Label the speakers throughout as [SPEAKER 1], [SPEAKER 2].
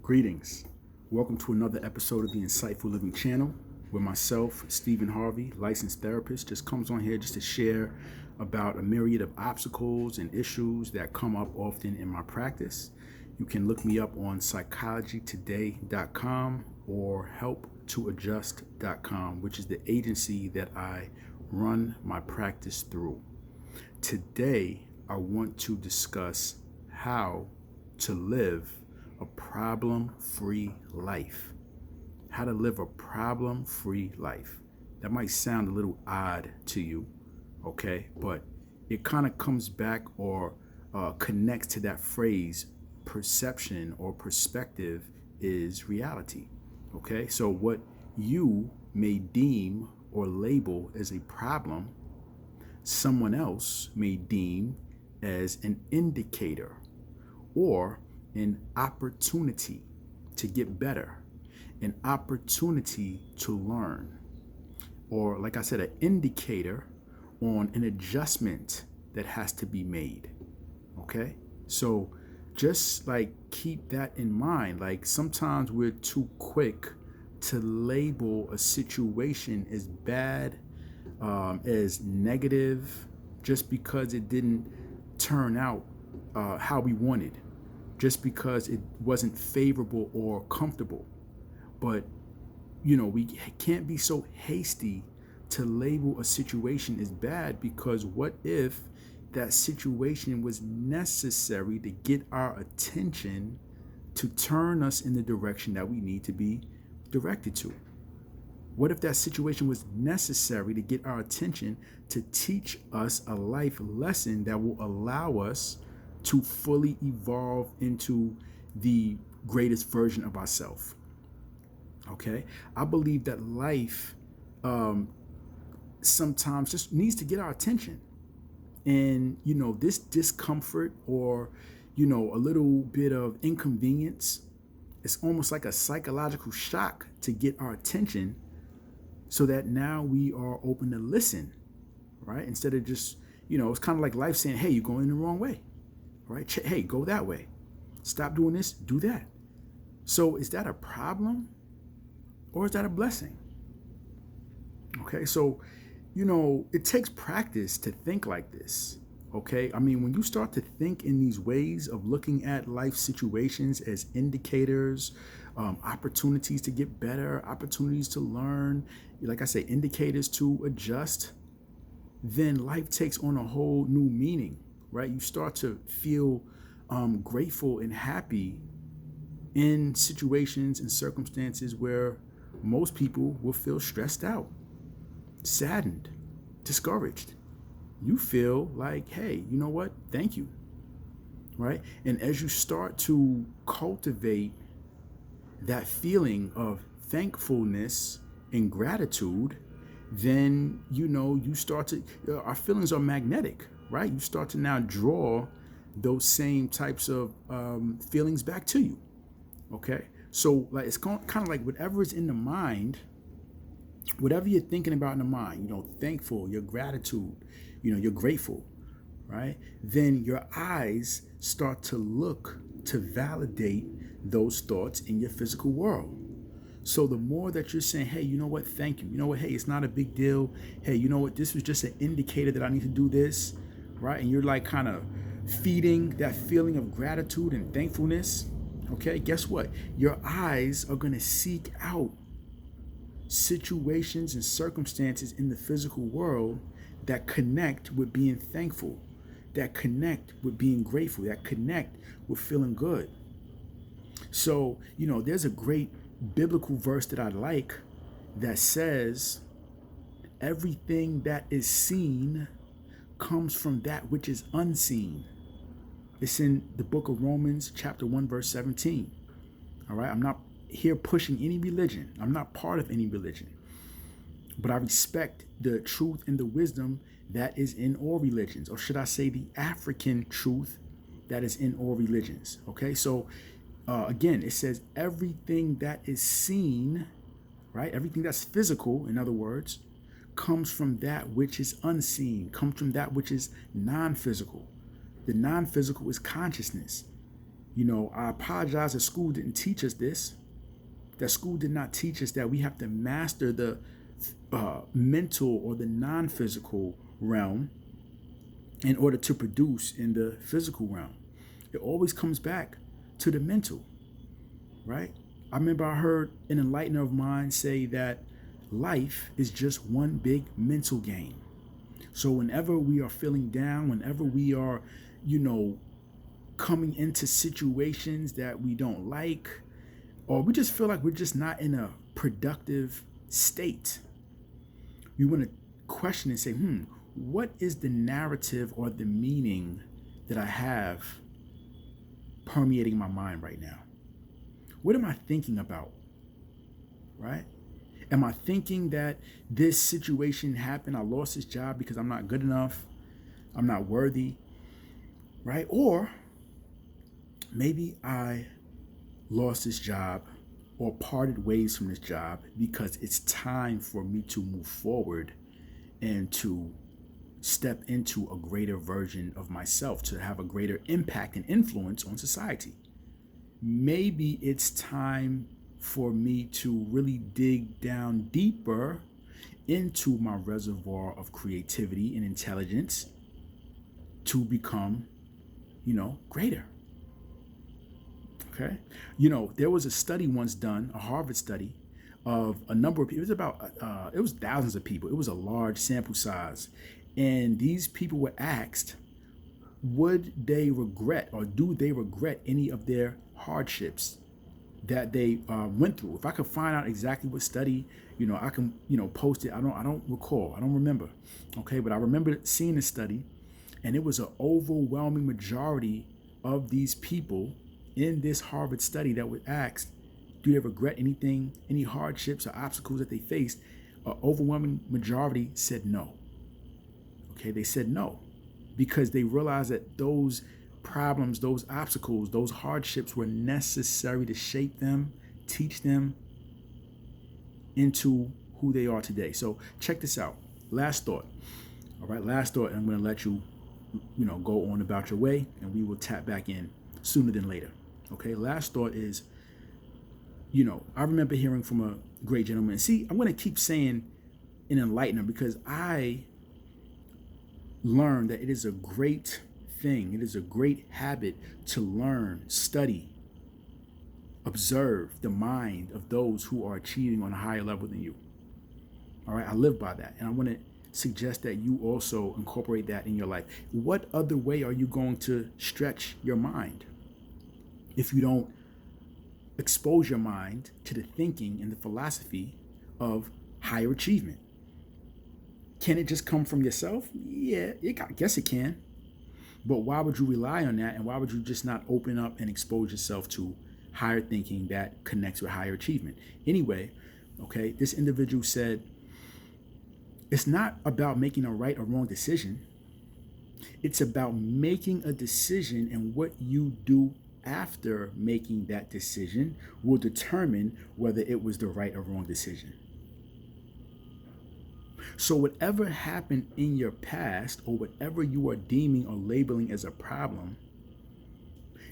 [SPEAKER 1] Greetings. Welcome to another episode of the Insightful Living channel, where myself, Stephen Harvey, licensed therapist, just comes on here just to share about a myriad of obstacles and issues that come up often in my practice. You can look me up on psychologytoday.com or helptoadjust.com, which is the agency that I run my practice through. Today, I want to discuss how to live a problem-free life. How to live a problem-free life. That might sound a little odd to you, okay? But it kind of comes back or connects to that phrase, perception or perspective is reality, okay? So what you may deem or label as a problem, someone else may deem as an indicator or an opportunity to get better, an opportunity to learn, or like I said, an indicator on an adjustment that has to be made. Okay? So just like keep that in mind. Like sometimes we're too quick to label a situation as bad, as negative, just because it didn't turn out how we wanted, just because it wasn't favorable or comfortable. But, we can't be so hasty to label a situation as bad, because what if that situation was necessary to get our attention to turn us in the direction that we need to be directed to? What if that situation was necessary to get our attention to teach us a life lesson that will allow us to fully evolve into the greatest version of ourselves? Okay? I believe that life sometimes just needs to get our attention. And, this discomfort or, a little bit of inconvenience, it's almost like a psychological shock to get our attention, so that now we are open to listen, right? Instead of just, it's kind of like life saying, hey, you're going the wrong way, right? Hey, go that way. Stop doing this, do that. So is that a problem or is that a blessing? Okay, so, it takes practice to think like this, okay? I mean, when you start to think in these ways of looking at life situations as indicators, opportunities to get better, opportunities to learn, like I say, indicators to adjust, then life takes on a whole new meaning, right? You start to feel grateful and happy in situations and circumstances where most people will feel stressed out, saddened, discouraged. You feel like, hey, you know what? Thank you, right? And as you start to cultivate that feeling of thankfulness and gratitude, then, you start to, our feelings are magnetic, right? You start to now draw those same types of feelings back to you, okay? So like it's kind of like whatever is in the mind, whatever you're thinking about in the mind, thankful, your gratitude, you're grateful, right? Then your eyes start to look to validate those thoughts in your physical world. So the more that you're saying, hey, you know what, thank you. You know what, hey, it's not a big deal. Hey, you know what, this was just an indicator that I need to do this, right? And you're like kind of feeding that feeling of gratitude and thankfulness. Okay, guess what? Your eyes are going to seek out situations and circumstances in the physical world that connect with being thankful, that connect with being grateful, that connect with feeling good. So, there's a great biblical verse that I like that says, everything that is seen comes from that which is unseen. It's in the book of Romans, chapter 1, verse 17. All right, I'm not here pushing any religion. I'm not part of any religion. But I respect the truth and the wisdom that is in all religions, or should I say the African truth that is in all religions. Okay, so again, it says everything that is seen, right? Everything that's physical, in other words, comes from that which is unseen, comes from that which is non-physical. The non-physical is consciousness. I apologize that school didn't teach us this, that school did not teach us that we have to master the mental or the non-physical realm in order to produce in the physical realm. It always comes back to the mental, right? I remember I heard an enlightener of mine say that life is just one big mental game. So whenever we are feeling down, whenever we are, coming into situations that we don't like, or we just feel like we're just not in a productive state, we want to question and say, what is the narrative or the meaning that I have permeating my mind right now? What am I thinking about, right? Am I thinking that this situation happened, I lost this job because I'm not good enough, I'm not worthy, right? Or maybe I lost this job or parted ways from this job because it's time for me to move forward and to step into a greater version of myself, to have a greater impact and influence on society. Maybe it's time for me to really dig down deeper into my reservoir of creativity and intelligence to become, greater. Okay. There was a study once done, a Harvard study of a number of people. It was thousands of people. It was a large sample size. And these people were asked, would they regret or do they regret any of their hardships that they went through? If I could find out exactly what study, I can, post it. I don't recall. I don't remember. Okay. But I remember seeing the study, and it was an overwhelming majority of these people in this Harvard study that was asked, do they regret anything, any hardships or obstacles that they faced? An overwhelming majority said no. Okay, they said no, because they realized that those problems, those obstacles, those hardships were necessary to shape them, teach them into who they are today. So check this out. Last thought. All right, last thought. I'm going to let you, go on about your way, and we will tap back in sooner than later. Okay, last thought is, I remember hearing from a great gentleman. See, I'm going to keep saying an enlightener because I learned that it is a great thing. It is a great habit to learn, study, observe the mind of those who are achieving on a higher level than you. All right, I live by that. And I want to suggest that you also incorporate that in your life. What other way are you going to stretch your mind if you don't expose your mind to the thinking and the philosophy of higher achievement? Can it just come from yourself? Yeah, I guess it can. But why would you rely on that? And why would you just not open up and expose yourself to higher thinking that connects with higher achievement? Anyway, okay, this individual said, it's not about making a right or wrong decision. It's about making a decision, and what you do after making that decision will determine whether it was the right or wrong decision. So whatever happened in your past, or whatever you are deeming or labeling as a problem,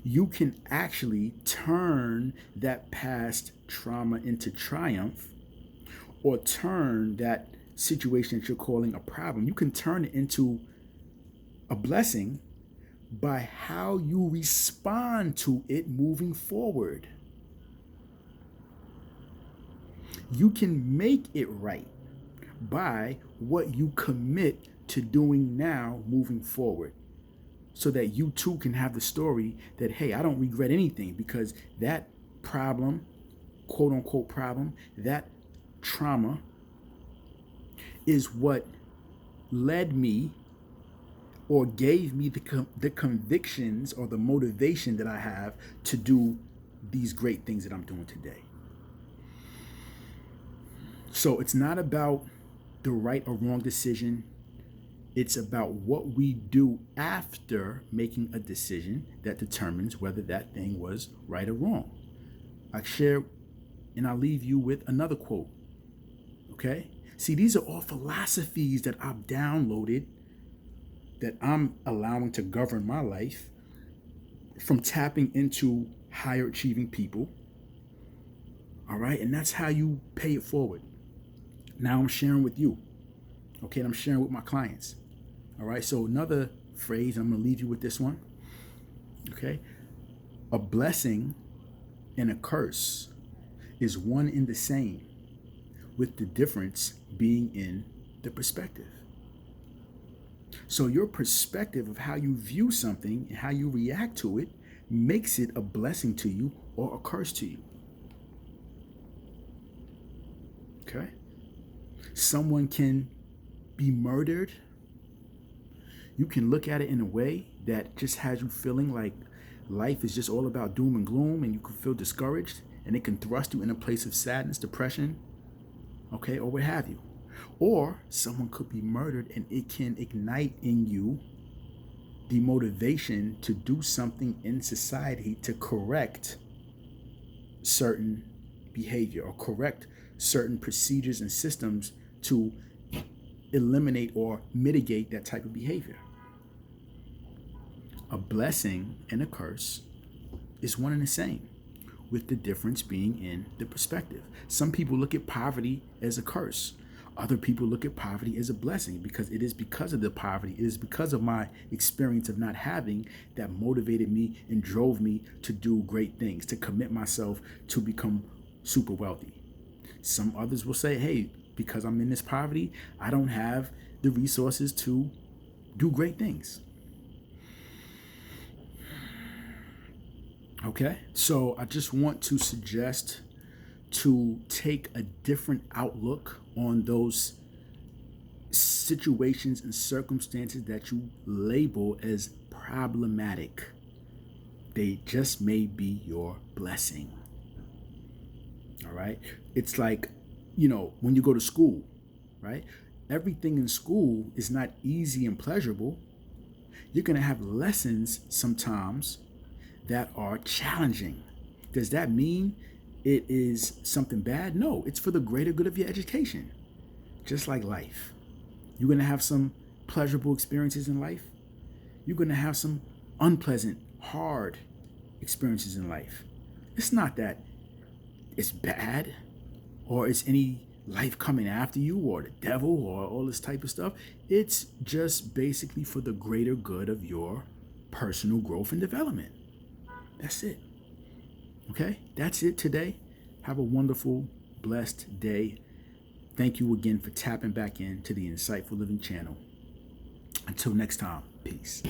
[SPEAKER 1] you can actually turn that past trauma into triumph, or turn that situation that you're calling a problem, you can turn it into a blessing by how you respond to it moving forward. You can make it right by what you commit to doing now moving forward, so that you too can have the story that, hey, I don't regret anything, because that problem, quote unquote problem, that trauma is what led me or gave me the convictions or the motivation that I have to do these great things that I'm doing today. So it's not about the right or wrong decision. It's about what we do after making a decision that determines whether that thing was right or wrong. I share, and I'll leave you with another quote. Okay? See, these are all philosophies that I've downloaded, that I'm allowing to govern my life from tapping into higher achieving people. All right. And that's how you pay it forward. Now I'm sharing with you. Okay. And I'm sharing with my clients. All right. So another phrase, I'm going to leave you with this one. Okay. A blessing and a curse is one and the same, with the difference being in the perspective. So your perspective of how you view something and how you react to it makes it a blessing to you or a curse to you. Okay? Someone can be murdered. You can look at it in a way that just has you feeling like life is just all about doom and gloom, and you can feel discouraged, and it can thrust you in a place of sadness, depression, okay, or what have you. Or someone could be murdered and it can ignite in you the motivation to do something in society to correct certain behavior or correct certain procedures and systems to eliminate or mitigate that type of behavior. A blessing and a curse is one and the same, with the difference being in the perspective. Some people look at poverty as a curse. Other people look at poverty as a blessing, because it is because of the poverty, it is because of my experience of not having, that motivated me and drove me to do great things, to commit myself to become super wealthy. Some others will say, hey, because I'm in this poverty, I don't have the resources to do great things. Okay, so I just want to suggest to take a different outlook on those situations and circumstances that you label as problematic. They just may be your blessing. All right, it's like, when you go to school, right? Everything in school is not easy and pleasurable. You're going to have lessons sometimes that are challenging. Does that mean it is something bad? No, it's for the greater good of your education. Just like life. You're going to have some pleasurable experiences in life. You're going to have some unpleasant, hard experiences in life. It's not that it's bad or it's any life coming after you or the devil or all this type of stuff. It's just basically for the greater good of your personal growth and development. That's it. Okay, that's it today. Have a wonderful, blessed day. Thank you again for tapping back into the Insightful Living channel. Until next time, peace.